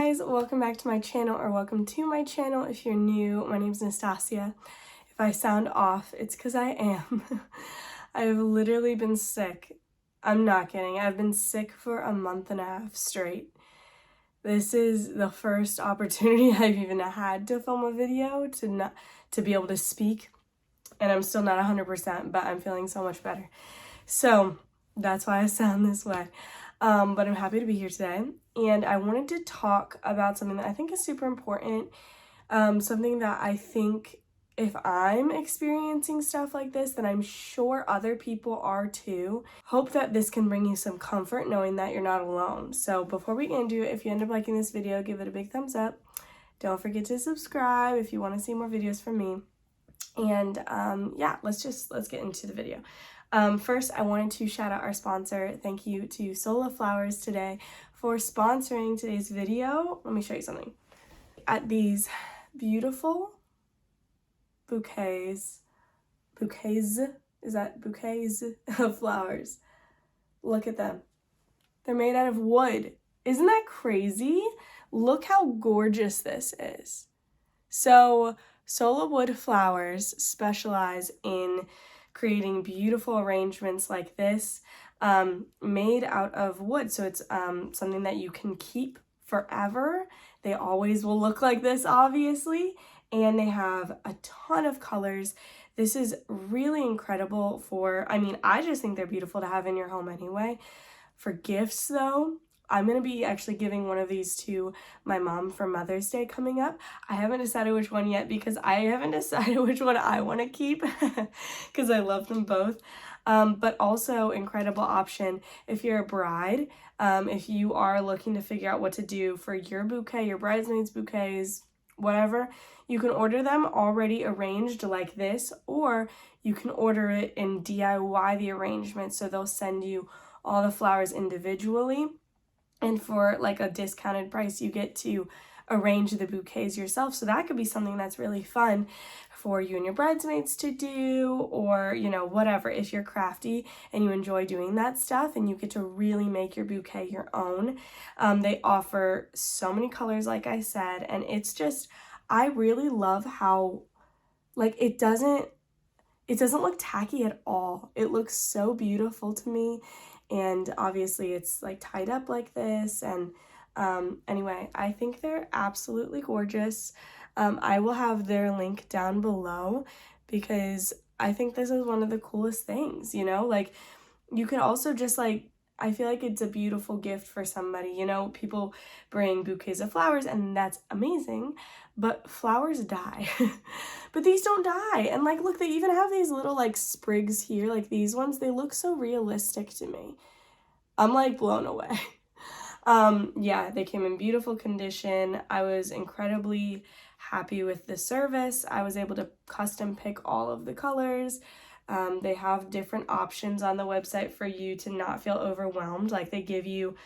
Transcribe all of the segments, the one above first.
guys, welcome back to my channel, or welcome to my channel if you're new. My name's Nastasia. If I sound off, it's because I am. I've literally been sick. I'm not kidding. I've been sick for a month and a half straight. This is the first opportunity I've even had to film a video, to be able to speak, and I'm still not 100%, but I'm feeling so much better. So that's why I sound this way. But I'm happy to be here today, and I wanted to talk about something that I think is super important, something that I think if I'm experiencing stuff like this, then I'm sure other people are too. Hope that this can bring you some comfort knowing that you're not alone. So before we get into it, if you end up liking this video, give it a big thumbs up. Don't forget to subscribe if you want to see more videos from me. And yeah, let's get into the video. First, I wanted to shout out our sponsor. Thank you to Sola Flowers today for sponsoring today's video. Let me show you something. At these beautiful bouquets of flowers. Look at them. They're made out of wood. Isn't that crazy? Look how gorgeous this is. So Sola Wood Flowers specialize in creating beautiful arrangements like this, made out of wood. So it's something that you can keep forever. They always will look like this, obviously, and they have a ton of colors. This is really incredible I just think they're beautiful to have in your home anyway. For gifts, though, I'm going to be actually giving one of these to my mom for Mother's Day coming up. I haven't decided which one yet because I haven't decided which one I want to keep because I love them both. But also incredible option if you're a bride, if you are looking to figure out what to do for your bouquet, your bridesmaids bouquets, whatever, you can order them already arranged like this, or you can order it and DIY the arrangement. So they'll send you all the flowers individually, and for like a discounted price, you get to arrange the bouquets yourself. So that could be something that's really fun for you and your bridesmaids to do, or, you know, whatever. If you're crafty and you enjoy doing that stuff and you get to really make your bouquet your own. They offer so many colors, like I said, and it's just, I really love how, like, it doesn't look tacky at all. It looks so beautiful to me. And obviously it's like tied up like this. And anyway, I think they're absolutely gorgeous. I will have their link down below because I think this is one of the coolest things, you know, like you could also just like, I feel like it's a beautiful gift for somebody. You know, people bring bouquets of flowers and that's amazing, but flowers die. But these don't die. And like, look, they even have these little like sprigs here, like these ones. They look so realistic to me. I'm like blown away. Yeah, they came in beautiful condition. I was incredibly happy with the service. I was able to custom pick all of the colors. They have different options on the website for you to not feel overwhelmed. Like they give you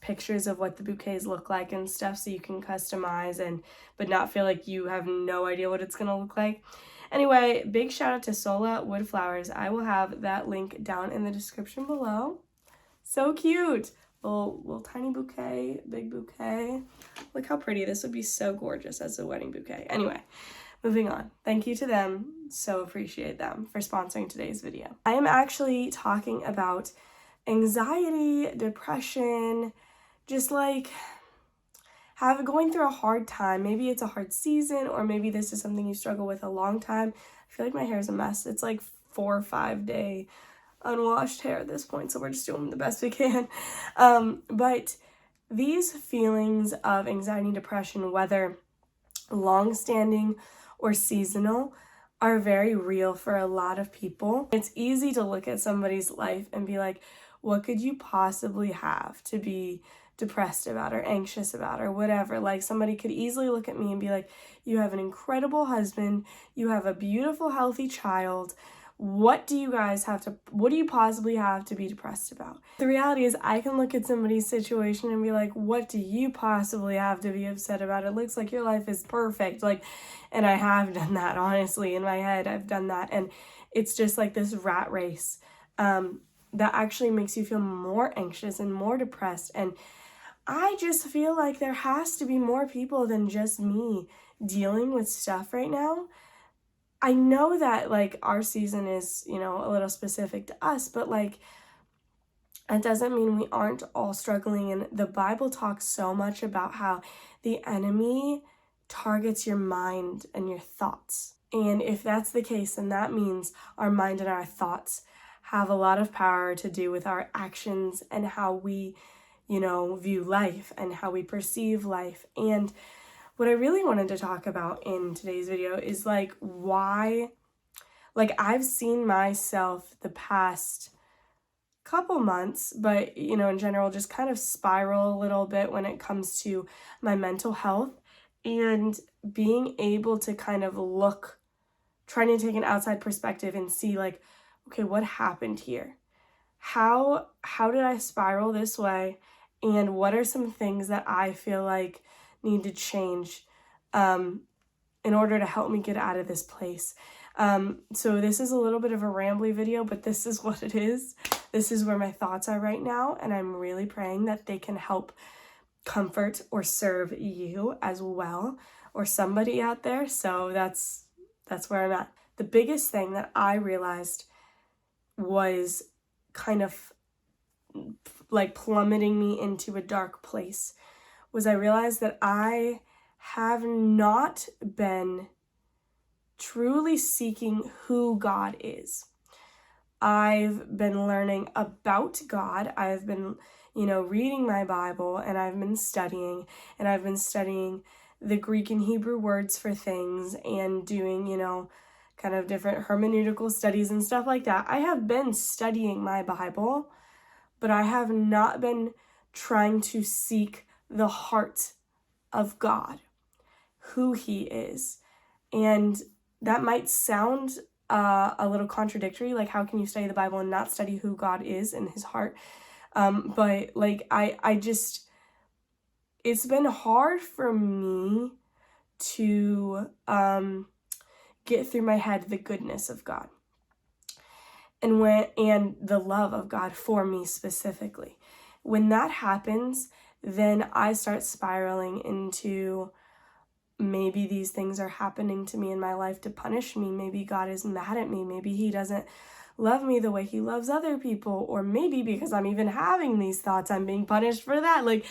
pictures of what the bouquets look like and stuff so you can customize but not feel like you have no idea what it's gonna look like. Anyway, big shout out to Sola Wood Flowers. I will have that link down in the description below. So cute. Little tiny bouquet, big bouquet. Look how pretty. This would be so gorgeous as a wedding bouquet. Anyway, moving on. Thank you to them. So appreciate them for sponsoring today's video. I am actually talking about anxiety, depression, just like going through a hard time. Maybe it's a hard season, or maybe this is something you struggle with a long time. I feel like my hair is a mess. It's like 4 or 5 day unwashed hair at this point, so we're just doing the best we can. But these feelings of anxiety and depression, whether long-standing or seasonal, are very real for a lot of people. It's easy to look at somebody's life and be like, what could you possibly have to be depressed about or anxious about or whatever? Like somebody could easily look at me and be like, you have an incredible husband, you have a beautiful, healthy child. What do you possibly have to be depressed about? The reality is I can look at somebody's situation and be like, what do you possibly have to be upset about? It looks like your life is perfect. Like, and I have done that, honestly, in my head, I've done that. And it's just like this rat race that actually makes you feel more anxious and more depressed. And I just feel like there has to be more people than just me dealing with stuff right now. I know that like our season is, a little specific to us, but like it doesn't mean we aren't all struggling. And the Bible talks so much about how the enemy targets your mind and your thoughts. And if that's the case, then that means our mind and our thoughts have a lot of power to do with our actions and how we, view life and how we perceive life. And what I really wanted to talk about in today's video is like why, like I've seen myself the past couple months, but in general, just kind of spiral a little bit when it comes to my mental health, and being able to kind of trying to take an outside perspective and see like, okay, what happened here? How did I spiral this way? And what are some things that I feel like need to change in order to help me get out of this place? So this is a little bit of a rambly video, but this is what it is. This is where my thoughts are right now, and I'm really praying that they can help comfort or serve you as well, or somebody out there. So that's where I'm at. The biggest thing that I realized was kind of like plummeting me into a dark place was I realized that I have not been truly seeking who God is. I've been learning about God. I've been, reading my Bible, and I've been studying the Greek and Hebrew words for things and doing, kind of different hermeneutical studies and stuff like that. I have been studying my Bible, but I have not been trying to seek the heart of God, who He is. And that might sound a little contradictory, like how can you study the Bible and not study who God is and His heart? But like I just, it's been hard for me to get through my head the goodness of God and the love of God for me specifically. When that happens, then I start spiraling into maybe these things are happening to me in my life to punish me. Maybe God is mad at me. Maybe He doesn't love me the way He loves other people. Or maybe because I'm even having these thoughts, I'm being punished for that. Like,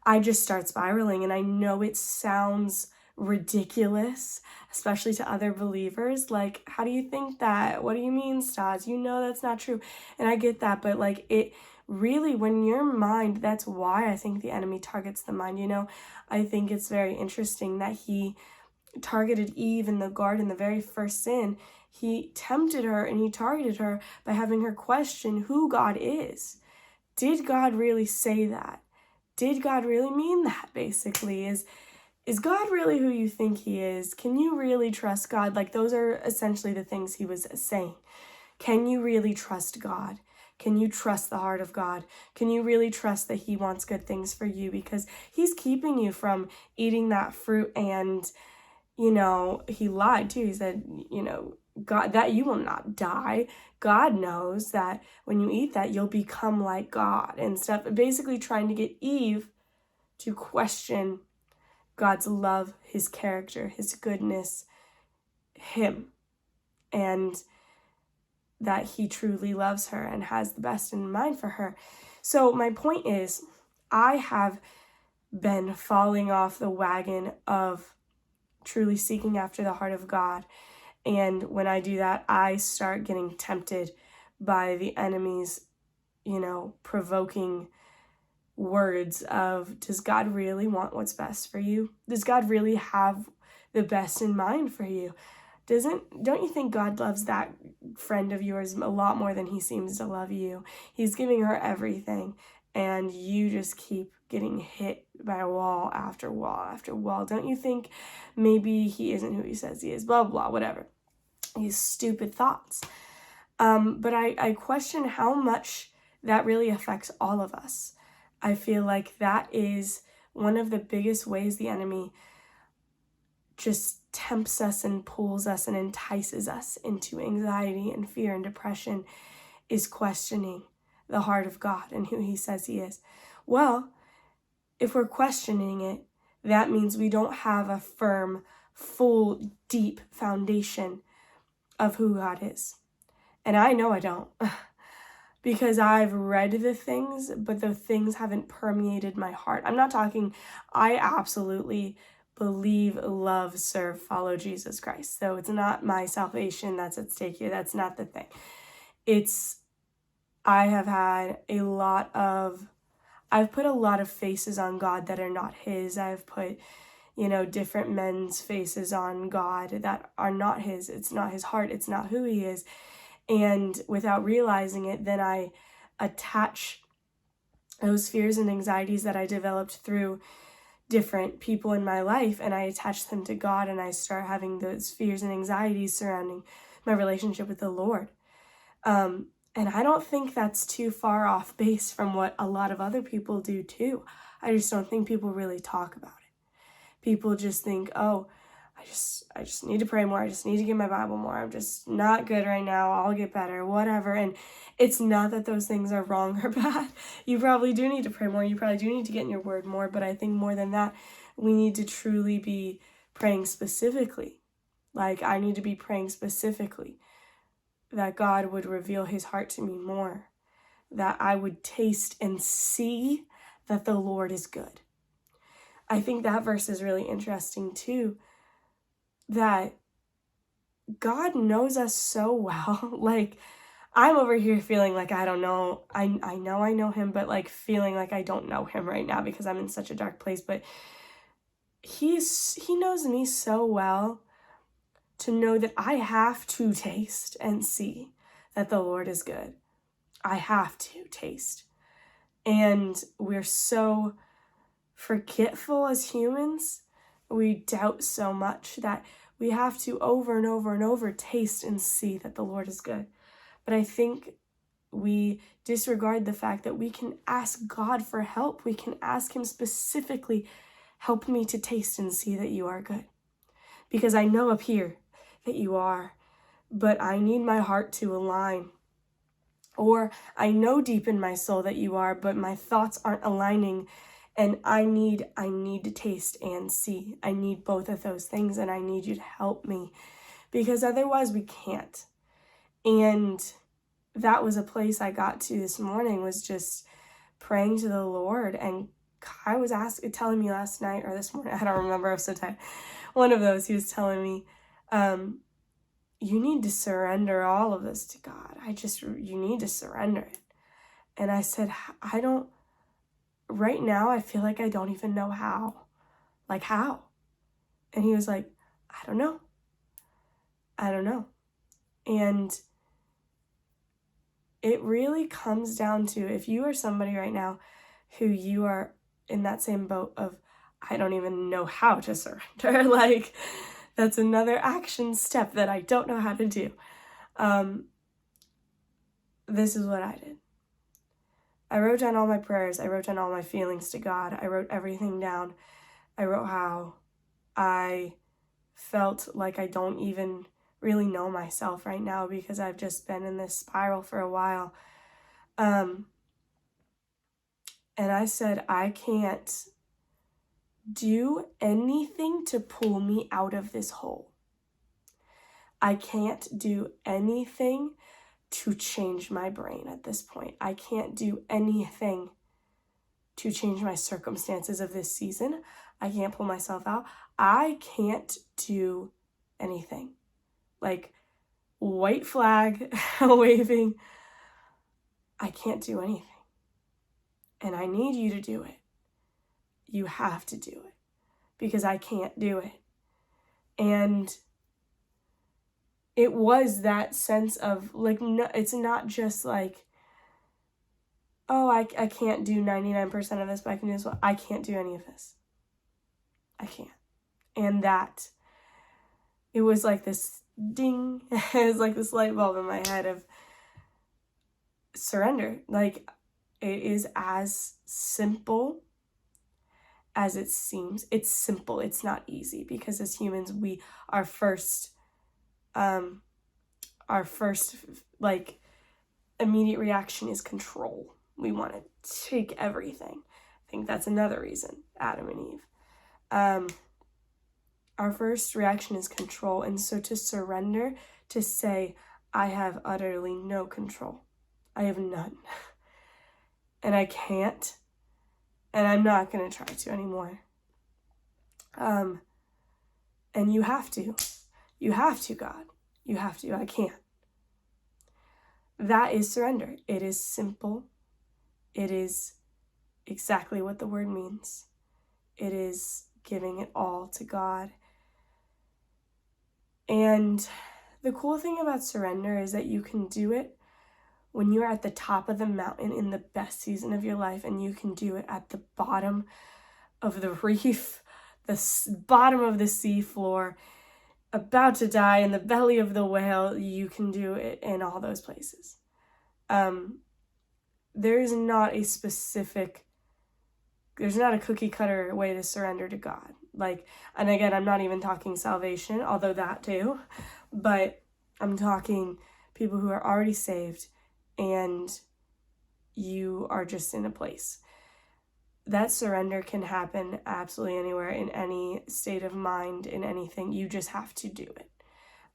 I just start spiraling. And I know it sounds ridiculous, especially to other believers. Like, how do you think that? What do you mean, Stas? That's not true. And I get that, but like it really, when your mind, that's why I think the enemy targets the mind. I think it's very interesting that he targeted Eve in the garden, the very first sin. He tempted her and he targeted her by having her question who God is. Did God really say that? Did God really mean that, basically? Is God really who you think He is? Can you really trust God? Like, those are essentially the things he was saying. Can you really trust God? Can you trust the heart of God? Can you really trust that He wants good things for you? Because He's keeping you from eating that fruit. And, He lied too. He said, God, that you will not die. God knows that when you eat that, you'll become like God and stuff. Basically trying to get Eve to question God's love, His character, His goodness, Him, and that He truly loves her and has the best in mind for her. So my point is, I have been falling off the wagon of truly seeking after the heart of God. And when I do that, I start getting tempted by the enemy's, provoking words of, does God really want what's best for you? Does God really have the best in mind for you? Don't you think God loves that friend of yours a lot more than He seems to love you? He's giving her everything, and you just keep getting hit by wall after wall after wall. Don't you think maybe He isn't who He says He is? Blah, blah, whatever. These stupid thoughts. But I question how much that really affects all of us. I feel like that is one of the biggest ways the enemy just tempts us and pulls us and entices us into anxiety and fear and depression, is questioning the heart of God and who He says He is. Well, if we're questioning it, that means we don't have a firm, full, deep foundation of who God is. And I know I don't. Because I've read the things, but the things haven't permeated my heart. I'm not talking, I absolutely believe, love, serve, follow Jesus Christ. So it's not my salvation that's at stake here. That's not the thing. I have had I've put a lot of faces on God that are not his. I've put, different men's faces on God that are not his. It's not his heart. It's not who he is. And without realizing it, then I attach those fears and anxieties that I developed through different people in my life, and I attach them to God, and I start having those fears and anxieties surrounding my relationship with the Lord. And I don't think that's too far off base from what a lot of other people do too. I just don't think people really talk about it. People just think, oh, I just need to pray more. I just need to get my Bible more. I'm just not good right now. I'll get better, whatever. And it's not that those things are wrong or bad. You probably do need to pray more. You probably do need to get in your word more. But I think more than that, we need to truly be praying specifically. Like, I need to be praying specifically that God would reveal his heart to me more, that I would taste and see that the Lord is good. I think that verse is really interesting too, that God knows us so well. Like, I'm over here feeling like I don't know. I know him, but like feeling like I don't know him right now because I'm in such a dark place. But he knows me so well to know that I have to taste and see that the Lord is good. I have to taste. And we're so forgetful as humans. We doubt so much that we have to over and over and over taste and see that the Lord is good. But I think we disregard the fact that we can ask God for help. We can ask him specifically, help me to taste and see that you are good. Because I know up here that you are, but I need my heart to align. Or I know deep in my soul that you are, but my thoughts aren't aligning. And I need to taste and see. I need both of those things, and I need you to help me, because otherwise we can't. And that was a place I got to this morning, was just praying to the Lord. And Kai was telling me last night or this morning, I don't remember, I was so tired. One of those, he was telling me, you need to surrender all of this to God. You need to surrender it. And I said, right now, I feel like I don't even know how. Like, how? And he was like, I don't know. And it really comes down to, if you are somebody right now who you are in that same boat of, I don't even know how to surrender. Like, that's another action step that I don't know how to do. This is what I did. I wrote down all my prayers. I wrote down all my feelings to God. I wrote everything down. I wrote how I felt like I don't even really know myself right now, because I've just been in this spiral for a while. And I said, I can't do anything to pull me out of this hole. I can't do anything to change my brain at this point. I can't do anything to change my circumstances of this season. I can't pull myself out. I can't do anything. Like, white flag waving. I can't do anything. And I need you to do it. You have to do it, because I can't do it. And it was that sense of, like, no, it's not just like, oh, I can't do 99% of this, but I can do this one. I can't do any of this. I can't. And that, it was like this ding. It was like this light bulb in my head of surrender. Like, it is as simple as it seems. It's simple. It's not easy, because as humans, our first like immediate reaction is control. We want to take everything. I think that's another reason, Adam and Eve. Our first reaction is control. And so to surrender, to say, I have utterly no control. I have none. And I can't. And I'm not going to try to anymore. And you have to. You have to, God. You have to. I can't. That is surrender. It is simple. It is exactly what the word means. It is giving it all to God. And the cool thing about surrender is that you can do it when you're at the top of the mountain in the best season of your life, and you can do it at the bottom of the reef, the bottom of the sea floor, about to die in the belly of the whale. You can do it in all those places. There's not a cookie cutter way to surrender to God. And again, I'm not even talking salvation, although that too, but I'm talking people who are already saved and you are just in a place. That surrender can happen absolutely anywhere, in any state of mind, in anything. You just have to do it.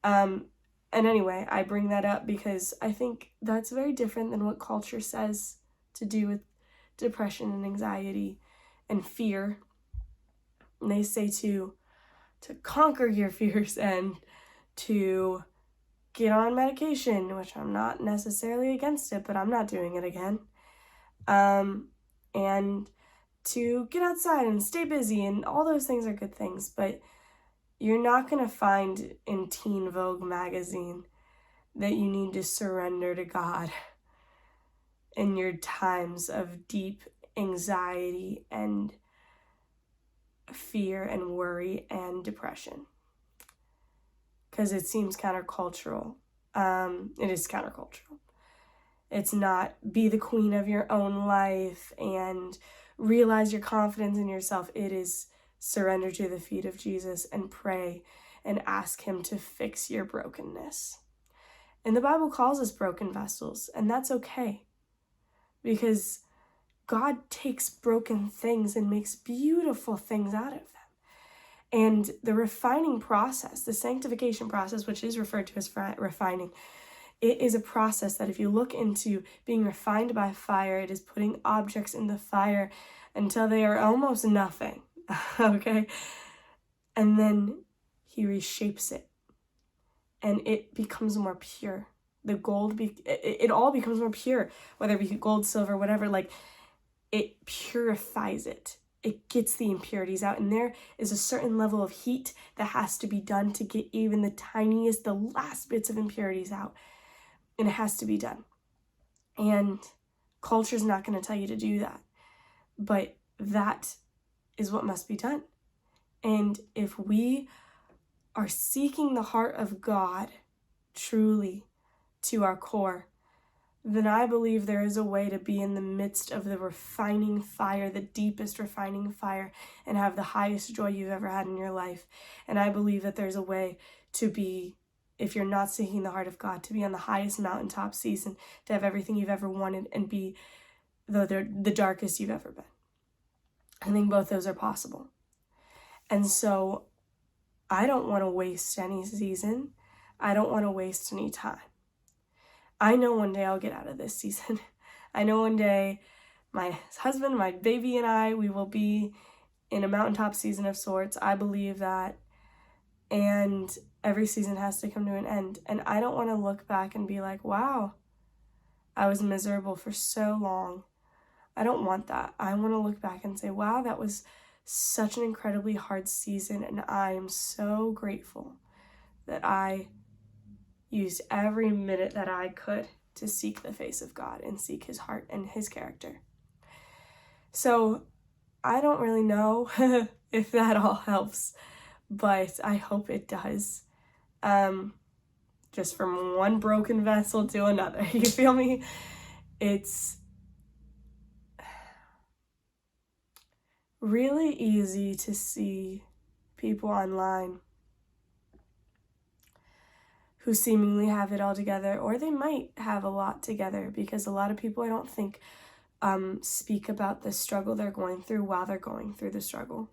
And anyway, I bring that up because I think that's very different than what culture says to do with depression and anxiety and fear. And they say to conquer your fears and to get on medication, which I'm not necessarily against it, but I'm not doing it again. And to get outside and stay busy, and all those things are good things, but you're not going to find in Teen Vogue magazine that you need to surrender to God in your times of deep anxiety and fear and worry and depression. Because it seems countercultural. It is countercultural. It's not be the queen of your own life and realize your confidence in yourself. It is surrender to the feet of Jesus and pray and ask him to fix your brokenness. And the Bible calls us broken vessels, and that's okay. Because God takes broken things and makes beautiful things out of them. And the refining process, the sanctification process, which is referred to as refining, it is a process that if you look into being refined by fire, it is putting objects in the fire until they are almost nothing, okay? And then he reshapes it, and it becomes more pure. The gold, it all becomes more pure, whether it be gold, silver, whatever, it purifies it. It gets the impurities out, and there is a certain level of heat that has to be done to get even the tiniest, the last bits of impurities out, and it has to be done. And culture's not going to tell you to do that, but that is what must be done. And if we are seeking the heart of God truly to our core, then I believe there is a way to be in the midst of the refining fire, the deepest refining fire, and have the highest joy you've ever had in your life. And I believe that there's a way to be, if you're not seeking the heart of God, to be on the highest mountaintop season, to have everything you've ever wanted and be the darkest you've ever been. I think both those are possible. And so I don't want to waste any season. I don't want to waste any time. I know one day I'll get out of this season. I know one day my husband, my baby, and I, we will be in a mountaintop season of sorts. I believe that. And every season has to come to an end. And I don't want to look back and be like, wow, I was miserable for so long. I don't want that. I want to look back and say, wow, that was such an incredibly hard season. And I am so grateful that I used every minute that I could to seek the face of God and seek his heart and his character. So I don't really know if that all helps, but I hope it does. Just from one broken vessel to another, you feel me? It's really easy to see people online who seemingly have it all together, or they might have a lot together, because a lot of people, I don't think, speak about the struggle they're going through while they're going through the struggle.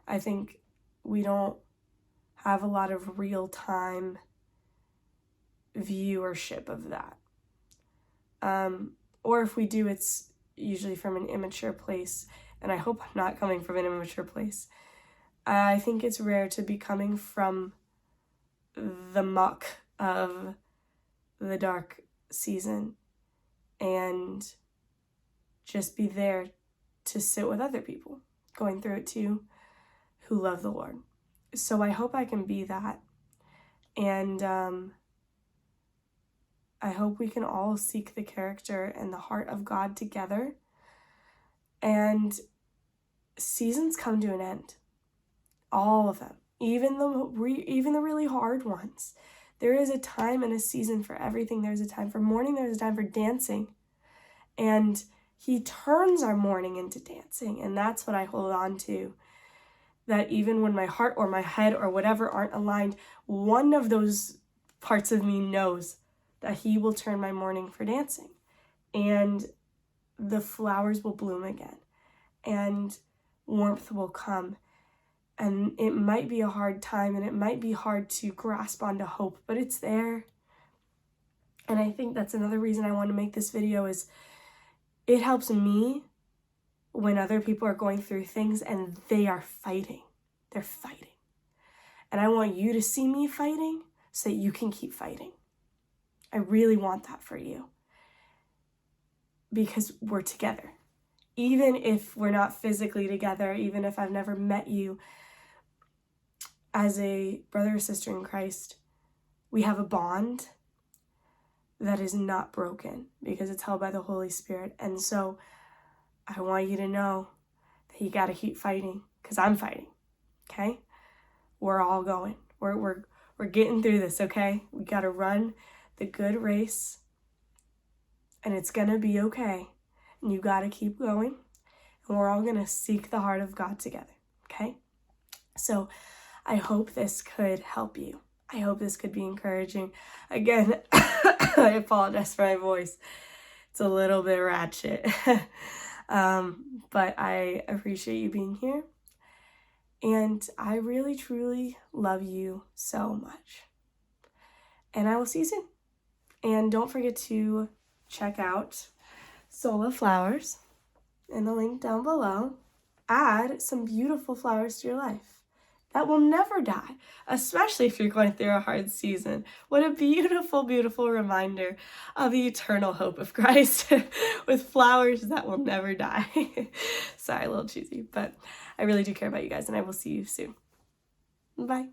I think we don't have a lot of real-time viewership of that. Or if we do, it's usually from an immature place, and I hope I'm not coming from an immature place. I think it's rare to be coming from the muck of the dark season and just be there to sit with other people going through it too, who love the Lord. So I hope I can be that. And I hope we can all seek the character and the heart of God together. And seasons come to an end. All of them. Even the really hard ones. There is a time and a season for everything. There's a time for mourning. There's a time for dancing. And he turns our mourning into dancing. And that's what I hold on to. That even when my heart or my head or whatever aren't aligned, one of those parts of me knows that he will turn my mourning for dancing. And the flowers will bloom again. And warmth will come. And it might be a hard time, and it might be hard to grasp onto hope, but it's there. And I think that's another reason I want to make this video is it helps me when other people are going through things and they are fighting. They're fighting. And I want you to see me fighting so that you can keep fighting. I really want that for you. Because we're together. Even if we're not physically together, even if I've never met you, as a brother or sister in Christ, we have a bond that is not broken because it's held by the Holy Spirit. And so I want you to know that you got to keep fighting because I'm fighting, okay? We're all going. We're getting through this, okay? We got to run the good race and it's going to be okay. And you got to keep going and we're all going to seek the heart of God together, okay? So I hope this could help you. I hope this could be encouraging. Again, I apologize for my voice. It's a little bit ratchet. But I appreciate you being here. And I really, truly love you so much. And I will see you soon. And don't forget to check out Sola Flowers in the link down below. Add some beautiful flowers to your life that will never die, especially if you're going through a hard season. What a beautiful, beautiful reminder of the eternal hope of Christ with flowers that will never die. Sorry, a little cheesy, but I really do care about you guys, and I will see you soon. Bye.